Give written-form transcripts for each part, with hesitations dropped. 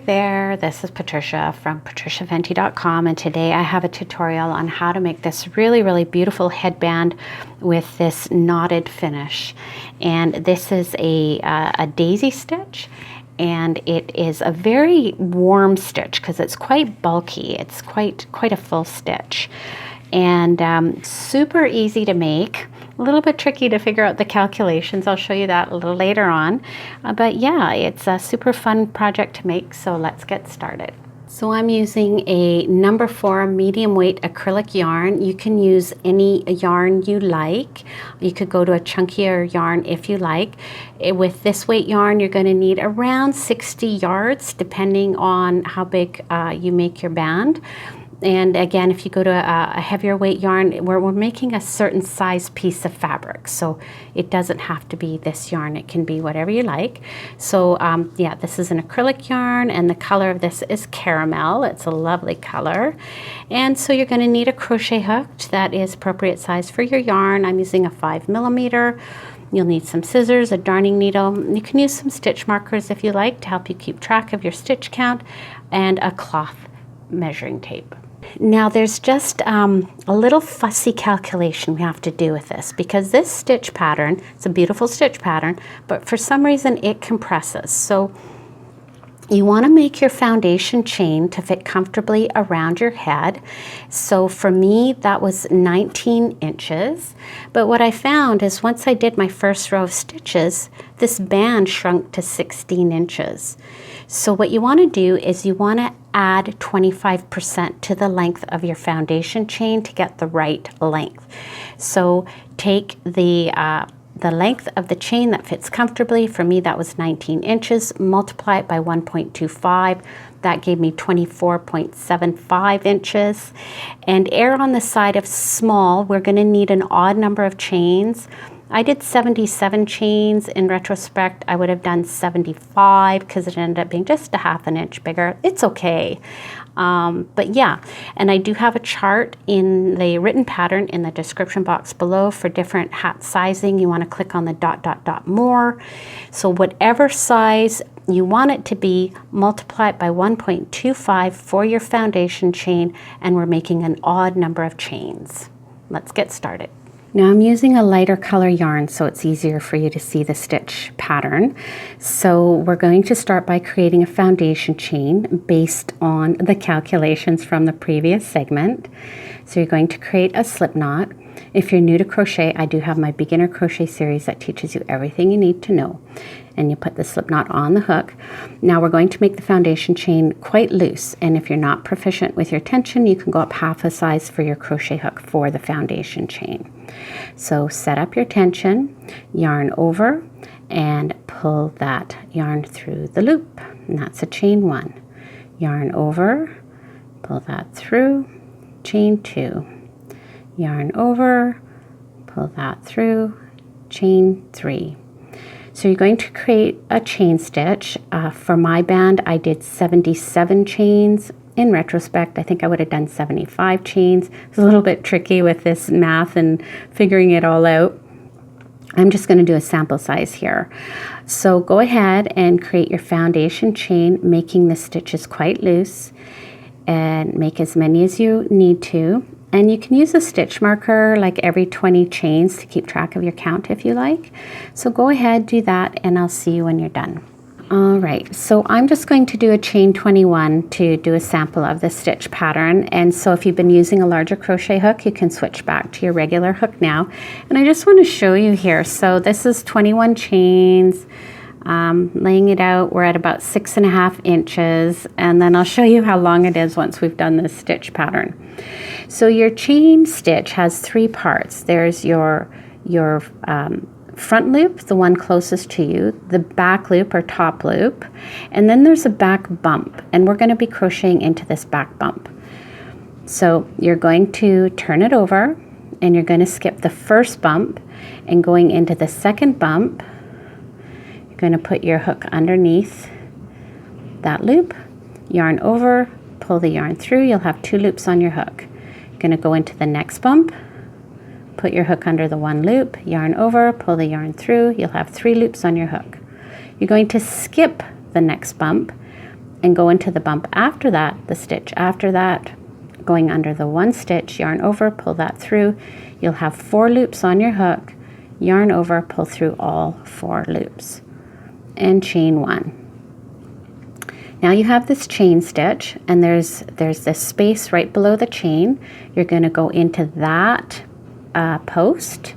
there, this is Patricia from patriciaventi.com, and today I have a tutorial on how to make this really beautiful headband with this knotted finish. And this is a daisy stitch, and it is a very warm stitch because it's quite bulky. It's quite a full stitch, and super easy to make. A little bit tricky to figure out the calculations. I'll show you that a little later on. But yeah, it's a super fun project to make, so let's get started. So I'm using a number 4 medium weight acrylic yarn. You can use any yarn you like. You could go to a chunkier yarn if you like. With this weight yarn, you're going to need around 60 yards, depending on how big you make your band. And again, if you go to a heavier weight yarn, we're making a certain size piece of fabric. So it doesn't have to be this yarn. It can be whatever you like. So yeah, this is an acrylic yarn, and the color of this is caramel. It's a lovely color. And so you're going to need a crochet hook that is appropriate size for your yarn. I'm using a 5mm. You'll need some scissors, a darning needle. You can use some stitch markers if you like to help you keep track of your stitch count, and a cloth measuring tape. Now there's just a little fussy calculation we have to do with this, because this stitch pattern, it's a beautiful stitch pattern, but for some reason it compresses. So you want to make your foundation chain to fit comfortably around your head. So for me, that was 19 inches. But what I found is once I did my first row of stitches, this band shrunk to 16 inches. So what you want to do is you want to add 25% to the length of your foundation chain to get the right length. So take the length of the chain that fits comfortably. For me, that was 19 inches. Multiply it by 1.25. That gave me 24.75 inches. And err on the side of small. We're going to need an odd number of chains. I did 77 chains. In retrospect, I would have done 75 because it ended up being just a ½ an inch bigger. It's okay. But yeah, and I do have a chart in the written pattern in the description box below for different hat sizing. You want to click on the ... more. So whatever size you want it to be, multiply it by 1.25 for your foundation chain, and we're making an odd number of chains. Let's get started. Now I'm using a lighter color yarn so it's easier for you to see the stitch pattern. So we're going to start by creating a foundation chain based on the calculations from the previous segment. So you're going to create a slip knot. If you're new to crochet, I do have my beginner crochet series that teaches you everything you need to know. And you put the slip knot on the hook. Now we're going to make the foundation chain quite loose, and if you're not proficient with your tension, you can go up ½ a size for your crochet hook for the foundation chain. So set up your tension, yarn over, and pull that yarn through the loop. And that's a chain 1. Yarn over, pull that through, chain 2. Yarn over, pull that through, chain 3. So you're going to create a chain stitch. For my band, I did 77 chains. In retrospect, I think I would have done 75 chains. It's a little bit tricky with this math and figuring it all out. I'm just going to do a sample size here. So go ahead and create your foundation chain, making the stitches quite loose, and make as many as you need to. And you can use a stitch marker like every 20 chains to keep track of your count if you like. So go ahead, do that, and I'll see you when you're done. All right, so I'm just going to do a chain 21 to do a sample of the stitch pattern. And so if you've been using a larger crochet hook, you can switch back to your regular hook now. And I just want to show you here. So this is 21 chains. Laying it out, we're at about 6½ inches, and then I'll show you how long it is once we've done this stitch pattern. So your chain stitch has 3 parts. There's your front loop, the one closest to you, the back loop or top loop, and then there's a back bump, and we're going to be crocheting into this back bump. So you're going to turn it over, and you're going to skip the first bump, and going into the second bump, you're going to put your hook underneath that loop, yarn over, pull the yarn through. You'll have 2 loops on your hook. You're going to go into the next bump, put your hook under the 1 loop, yarn over, pull the yarn through. You'll have 3 loops on your hook. You're going to skip the next bump and go into the bump after that, the stitch after that, going under the 1 stitch, yarn over, pull that through. You'll have 4 loops on your hook, yarn over, pull through all 4 loops, and chain 1. Now you have this chain stitch, and there's this space right below the chain. You're going to go into that post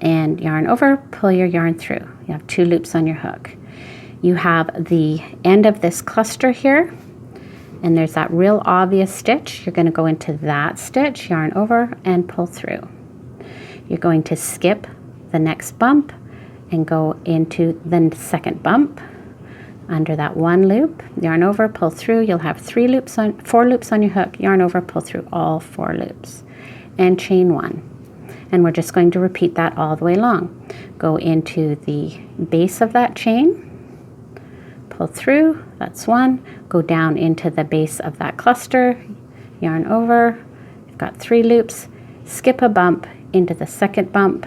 and yarn over, pull your yarn through. You have 2 loops on your hook. You have the end of this cluster here, and there's that real obvious stitch. You're going to go into that stitch, yarn over, and pull through. You're going to skip the next bump and go into the second bump under that 1 loop, yarn over, pull through. You'll have 4 loops on your hook, yarn over, pull through all 4 loops, and chain 1. And we're just going to repeat that all the way along. Go into the base of that chain, pull through, that's 1, go down into the base of that cluster, yarn over, you've got 3 loops, skip a bump into the second bump,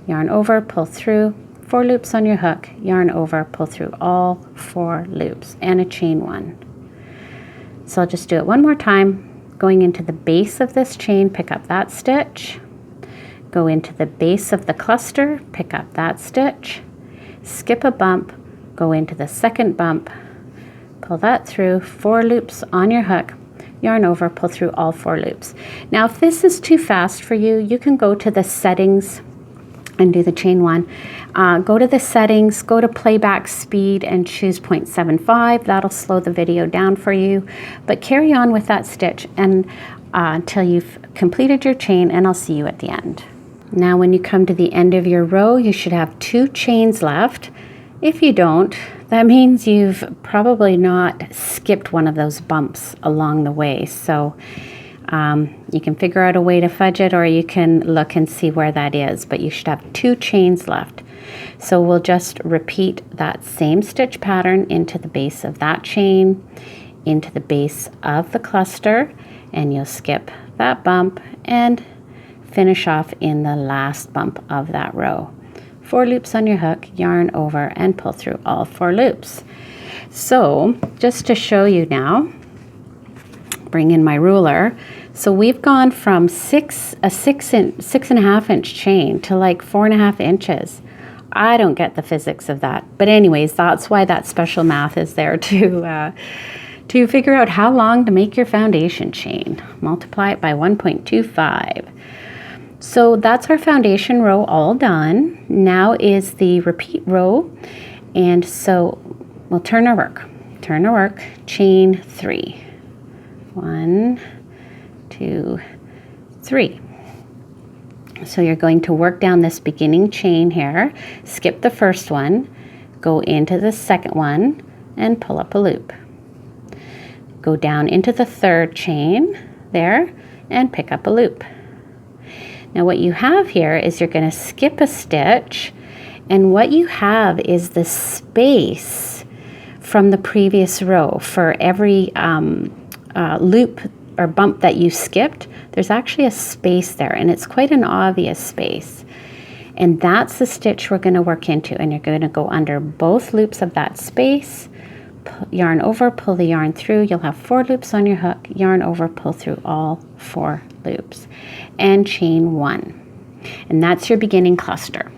yarn over, pull through, 4 loops on your hook, yarn over, pull through all 4 loops, and a chain 1. So I'll just do it one more time. Going into the base of this chain, pick up that stitch, go into the base of the cluster, pick up that stitch, skip a bump, go into the second bump, pull that through, 4 loops on your hook, yarn over, pull through all 4 loops. Now if this is too fast for you, you can go to the settings and do the chain 1. Go to the settings, go to playback speed and choose 0.75. That'll slow the video down for you. But carry on with that stitch and until you've completed your chain, and I'll see you at the end. Now when you come to the end of your row, you should have 2 chains left. If you don't, that means you've probably not skipped one of those bumps along the way. So you can figure out a way to fudge it, or you can look and see where that is, but you should have 2 chains left. So we'll just repeat that same stitch pattern into the base of that chain, into the base of the cluster, and you'll skip that bump and finish off in the last bump of that row. 4 loops on your hook, yarn over, and pull through all 4 loops. So just to show you now, bring in my ruler. So we've gone from a 6.5 inch chain to like 4.5 inches. I don't get the physics of that, but anyways, that's why that special math is there to figure out how long to make your foundation chain. Multiply it by 1.25. So that's our foundation row all done. Now is the repeat row, and so we'll turn our work, chain 3. 1, 2, 3. So you're going to work down this beginning chain here, skip the first one, go into the second one, and pull up a loop. Go down into the third chain there, and pick up a loop. Now what you have here is you're going to skip a stitch, and what you have is the space from the previous row. For every loop or bump that you skipped, there's actually a space there, and it's quite an obvious space. And that's the stitch we're going to work into, and you're going to go under both loops of that space, yarn over, pull the yarn through. You'll have 4 loops on your hook, yarn over, pull through all 4 loops, and chain 1. And that's your beginning cluster.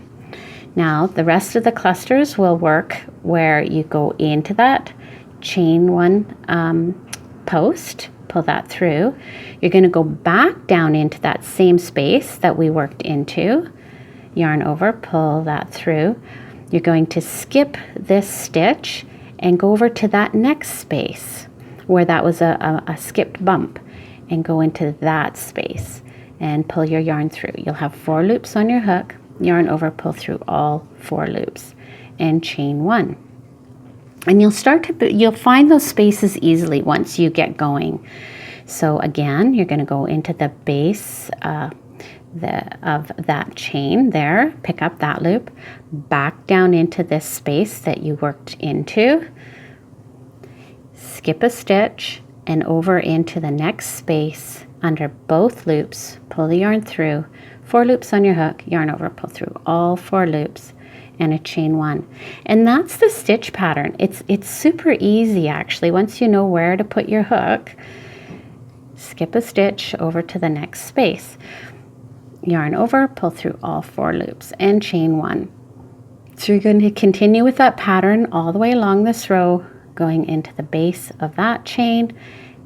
Now the rest of the clusters will work where you go into that chain 1 post, pull that through. You're going to go back down into that same space that we worked into, yarn over, pull that through. You're going to skip this stitch and go over to that next space where that was a skipped bump, and go into that space and pull your yarn through. You'll have 4 loops on your hook, yarn over, pull through all 4 loops, and chain 1. And you'll find those spaces easily once you get going. So again, you're going to go into the base of that chain there, pick up that loop, back down into this space that you worked into, skip a stitch, and over into the next space under both loops, pull the yarn through, 4 loops on your hook, yarn over, pull through all 4 loops, and a chain 1. And that's the stitch pattern. It's super easy actually. Once you know where to put your hook, skip a stitch over to the next space. Yarn over, pull through all 4 loops and chain 1. So you're going to continue with that pattern all the way along this row, going into the base of that chain,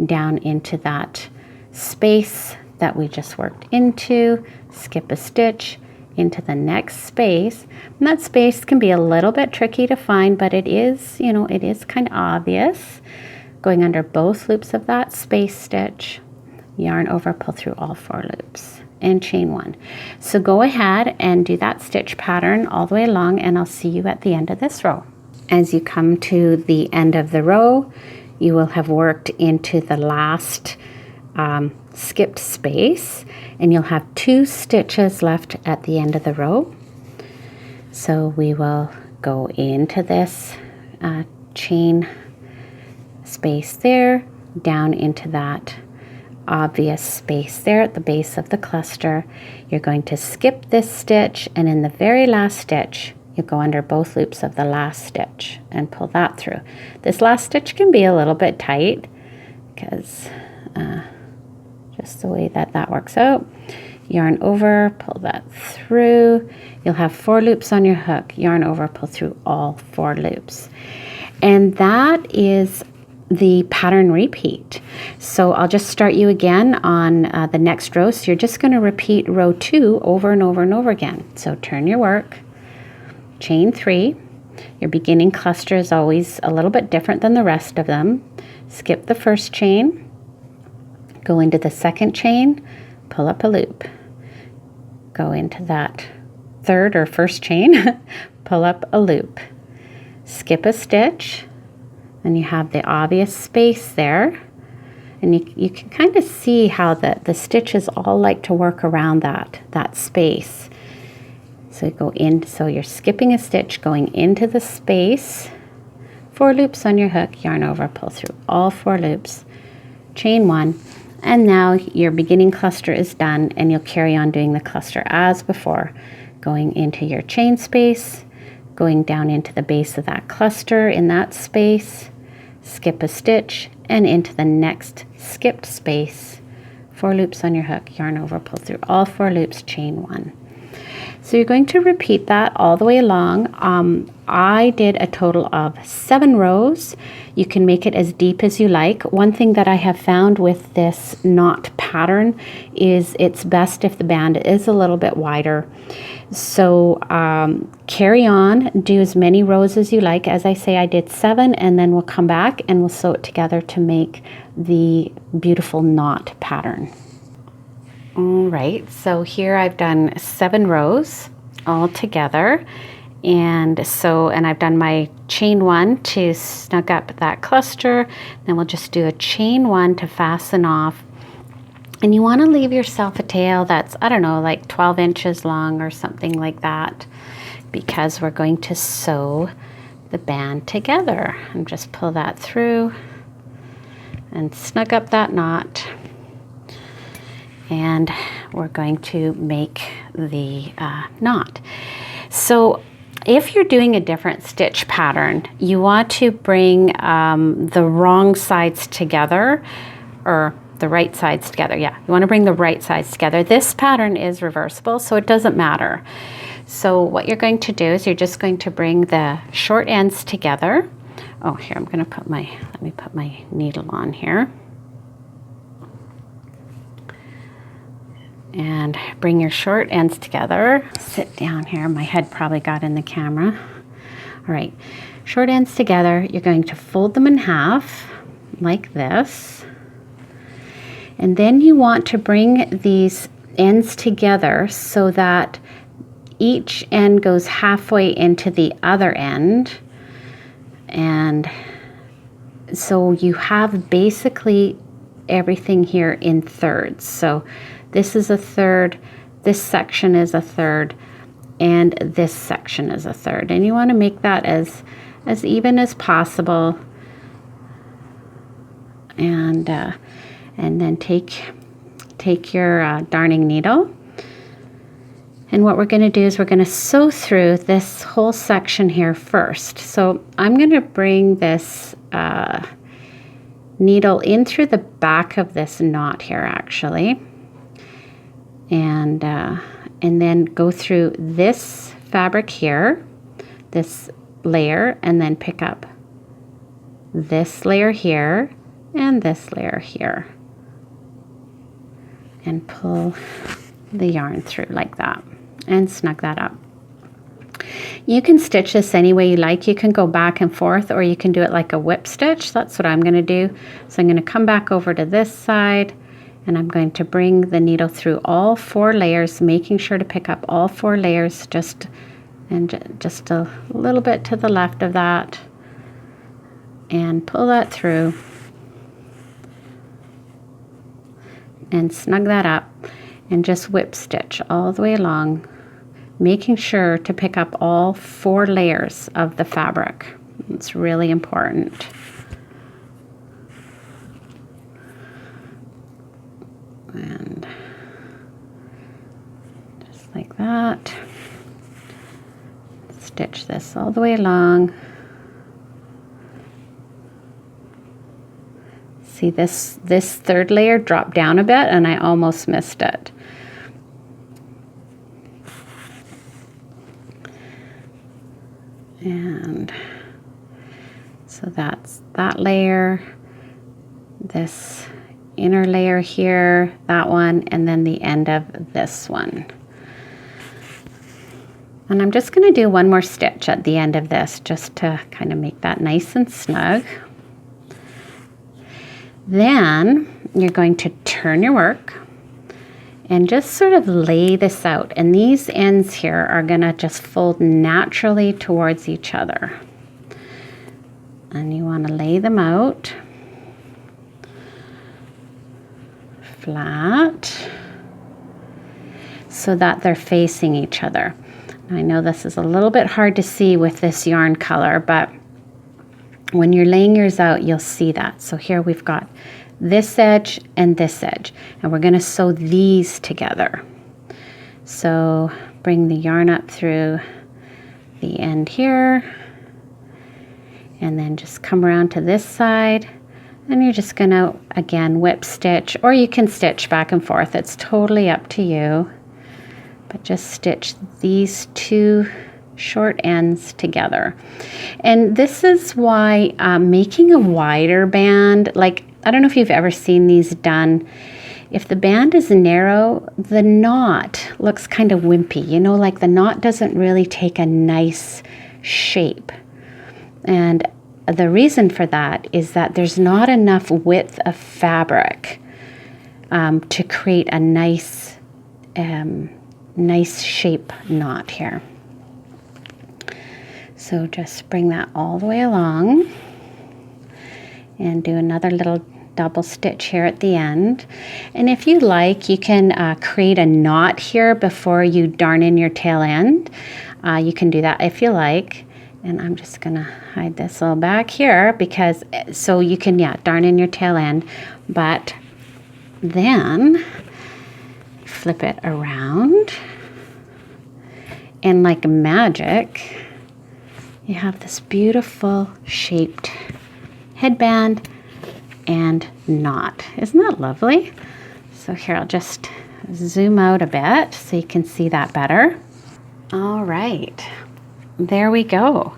down into that space that we just worked into, skip a stitch into the next space. And that space can be a little bit tricky to find, but it is, you know, it is kind of obvious. Going under both loops of that space stitch, yarn over, pull through all 4 loops and chain 1. So go ahead and do that stitch pattern all the way along, and I'll see you at the end of this row. As you come to the end of the row, you will have worked into the last skipped space, and you'll have 2 stitches left at the end of the row. So we will go into this chain space there, down into that obvious space there at the base of the cluster. You're going to skip this stitch, and in the very last stitch you go under both loops of the last stitch and pull that through. This last stitch can be a little bit tight because just the way that works out. Yarn over, pull that through. You'll have 4 loops on your hook. Yarn over, pull through all 4 loops. And that is the pattern repeat. So I'll just start you again on the next row. So you're just going to repeat row 2 over and over and over again. So turn your work, chain 3. Your beginning cluster is always a little bit different than the rest of them. Skip the first chain, go into the second chain, pull up a loop, go into that third or first chain, pull up a loop, skip a stitch, and you have the obvious space there, and you can kind of see how the stitches all like to work around that space. So you go in, so you're skipping a stitch, going into the space, 4 loops on your hook, yarn over, pull through all 4 loops, chain 1, and now your beginning cluster is done, and you'll carry on doing the cluster as before, going into your chain space, going down into the base of that cluster in that space, skip a stitch, and into the next skipped space, 4 loops on your hook, yarn over, pull through all 4 loops, chain 1. So you're going to repeat that all the way along. I did a total of 7 rows. You can make it as deep as you like. One thing that I have found with this knot pattern is it's best if the band is a little bit wider. So carry on, do as many rows as you like. As I say, I did 7, and then we'll come back and we'll sew it together to make the beautiful knot pattern. All right, so here I've done 7 rows all together, and I've done my chain 1 to snug up that cluster. Then we'll just do a chain 1 to fasten off, and you want to leave yourself a tail that's, I don't know, like 12 inches long or something like that, because we're going to sew the band together. And just pull that through and snug up that knot. And we're going to make the knot. So if you're doing a different stitch pattern, you want to bring the wrong sides together, or the right sides together. Yeah, you want to bring the right sides together. This pattern is reversible, so it doesn't matter. So what you're going to do is you're just going to bring the short ends together. Oh, here, I'm going to put let me put my needle on here. And bring your short ends together. Sit down here. My head probably got in the camera. All right, short ends together. You're going to fold them in half like this. And then you want to bring these ends together so that each end goes halfway into the other end. And so you have basically everything here in thirds. So this is a third, this section is a third, and this section is a third. And you want to make that as even as possible. And then take your darning needle And what we're going to do is we're going to sew through this whole section here first. So I'm going to bring this needle in through the back of this knot here actually. And then go through this fabric here, this layer, and then pick up this layer here and this layer here. And pull the yarn through like that and snug that up. You can stitch this any way you like. You can go back and forth, or you can do it like a whip stitch. That's what I'm going to do. So I'm going to come back over to this side, and I'm going to bring the needle through all 4 layers, making sure to pick up all 4 layers, just a little bit to the left of that, and pull that through and snug that up, and just whip stitch all the way along, making sure to pick up all 4 layers of the fabric. It's really important. And just like that, stitch this all the way along. See, this 3rd layer dropped down a bit and I almost missed it. And so that's that layer, this inner layer here, that one, and then the end of this one. And I'm just going to do one more stitch at the end of this just to kind of make that nice and snug. Then you're going to turn your work and just sort of lay this out. And these ends here are going to just fold naturally towards each other. And you want to lay them out flat so that they're facing each other. I know this is a little bit hard to see with this yarn color, but when you're laying yours out, you'll see that. So here we've got this edge and this edge, and we're going to sew these together. So bring the yarn up through the end here, and then just come around to this side, and you're just going to again whip stitch, or you can stitch back and forth. It's totally up to you, but just stitch these 2 short ends together. And this is why making a wider band, like I don't know if you've ever seen these done. If the band is narrow, the knot looks kind of wimpy, you know, like the knot doesn't really take a nice shape. And the reason for that is that there's not enough width of fabric to create a nice shape knot here. So just bring that all the way along and do another little double stitch here at the end. And if you like, you can create a knot here before you darn in your tail end. You can do that if you like. And I'm just gonna hide this all back here because so you can, darn in your tail end, but then flip it around and like magic, you have this beautiful shaped headband and knot. Isn't that lovely? So here, I'll just zoom out a bit so you can see that better. All right, there we go.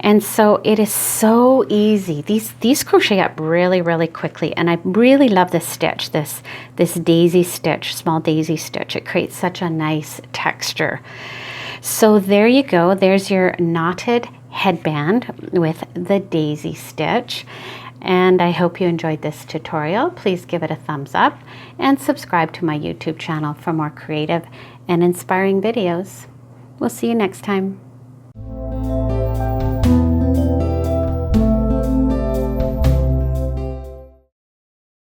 And so it is so easy. These crochet up really, really quickly. And I really love this stitch, this daisy stitch, small daisy stitch. It creates such a nice texture. So there you go. There's your knotted headband with the daisy stitch. And I hope you enjoyed this tutorial. Please give it a thumbs up and subscribe to my YouTube channel for more creative and inspiring videos. We'll see you next time.